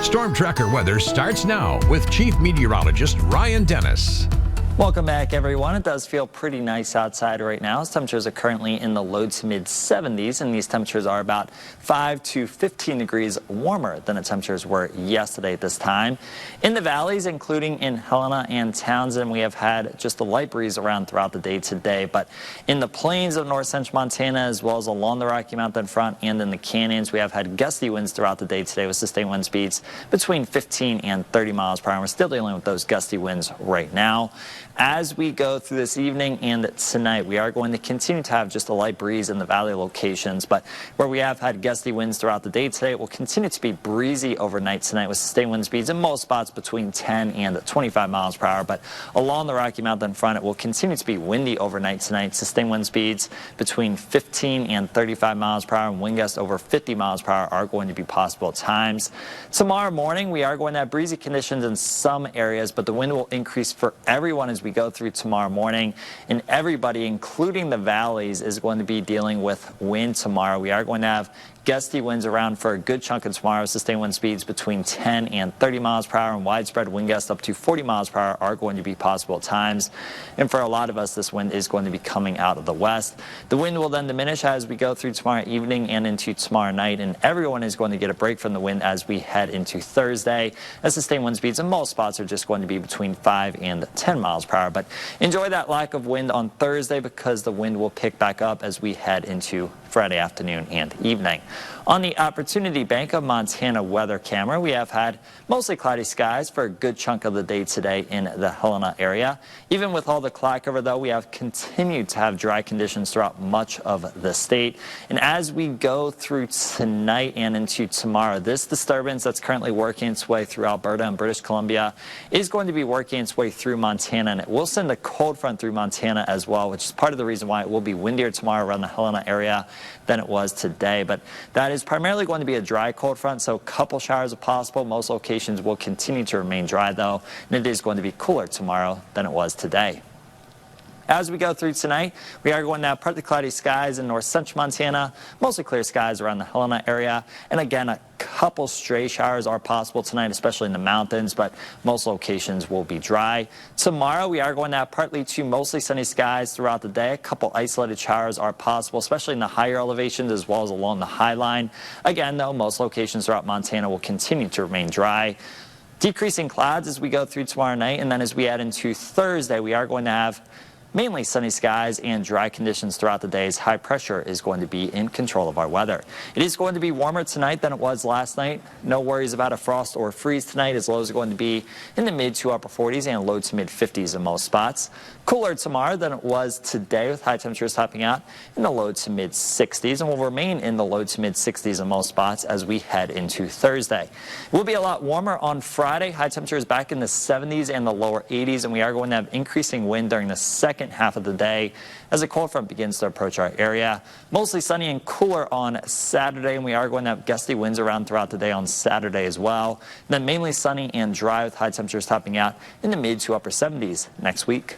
Storm Tracker weather starts now with Chief Meteorologist Ryan Dennis. Welcome back, everyone. It does feel pretty nice outside right now. Temperatures are currently in the low to mid 70s, and these temperatures are about 5 to 15 degrees warmer than the temperatures were yesterday at this time. In the valleys, including in Helena and Townsend, we have had just a light breeze around throughout the day today. But in the plains of north central Montana, as well as along the Rocky Mountain front and in the canyons, we have had gusty winds throughout the day today with sustained wind speeds between 15 and 30 miles per hour. We're still dealing with those gusty winds right now. As we go through this evening and tonight, we are going to continue to have just a light breeze in the valley locations, but where we have had gusty winds throughout the day today, it will continue to be breezy overnight tonight with sustained wind speeds in most spots between 10 and 25 miles per hour. But along the Rocky Mountain front, it will continue to be windy overnight tonight. Sustained wind speeds between 15 and 35 miles per hour, and wind gusts over 50 miles per hour are going to be possible at times. Tomorrow morning, we are going to have breezy conditions in some areas, but the wind will increase for everyone as we go through tomorrow morning, and everybody, including the valleys, is going to be dealing with wind tomorrow. We are going to have gusty winds around for a good chunk of tomorrow. Sustained wind speeds between 10 and 30 miles per hour, and widespread wind gusts up to 40 miles per hour are going to be possible at times. And for a lot of us, this wind is going to be coming out of the west. The wind will then diminish as we go through tomorrow evening and into tomorrow night, and everyone is going to get a break from the wind as we head into Thursday, as sustained wind speeds in most spots are just going to be between 5 and 10 miles per hour. But enjoy that lack of wind on Thursday, because the wind will pick back up as we head into Friday afternoon and evening. On the Opportunity Bank of Montana weather camera, we have had mostly cloudy skies for a good chunk of the day today in the Helena area. Even with all the cloud cover, though, we have continued to have dry conditions throughout much of the state. And as we go through tonight and into tomorrow, this disturbance that's currently working its way through Alberta and British Columbia is going to be working its way through Montana, and it will send a cold front through Montana as well, which is part of the reason why it will be windier tomorrow around the Helena area than it was today. But that is primarily going to be a dry cold front, so a couple showers are possible. Most locations will continue to remain dry, though, and it is going to be cooler tomorrow than it was today. As we go through tonight, we are going to have partly cloudy skies in north central Montana, mostly clear skies around the Helena area, and again, a couple stray showers are possible tonight, especially in the mountains, but most locations will be dry. Tomorrow, we are going to have partly to mostly sunny skies throughout the day. A couple isolated showers are possible, especially in the higher elevations as well as along the high line. Again, though, most locations throughout Montana will continue to remain dry. Decreasing clouds as we go through tomorrow night, and then as we head into Thursday, we are going to have mainly sunny skies and dry conditions throughout the day, as high pressure is going to be in control of our weather. It is going to be warmer tonight than it was last night. No worries about a frost or freeze tonight, as lows are going to be in the mid to upper 40s and low to mid 50s in most spots. Cooler tomorrow than it was today, with high temperatures topping out in the low to mid 60s, and will remain in the low to mid 60s in most spots as we head into Thursday. It will be a lot warmer on Friday. High temperatures back in the 70s and the lower 80s, and we are going to have increasing wind during the second half of the day as a cold front begins to approach our area. Mostly sunny and cooler on Saturday, and we are going to have gusty winds around throughout the day on Saturday as well. And then mainly sunny and dry with high temperatures topping out in the mid to upper 70s next week.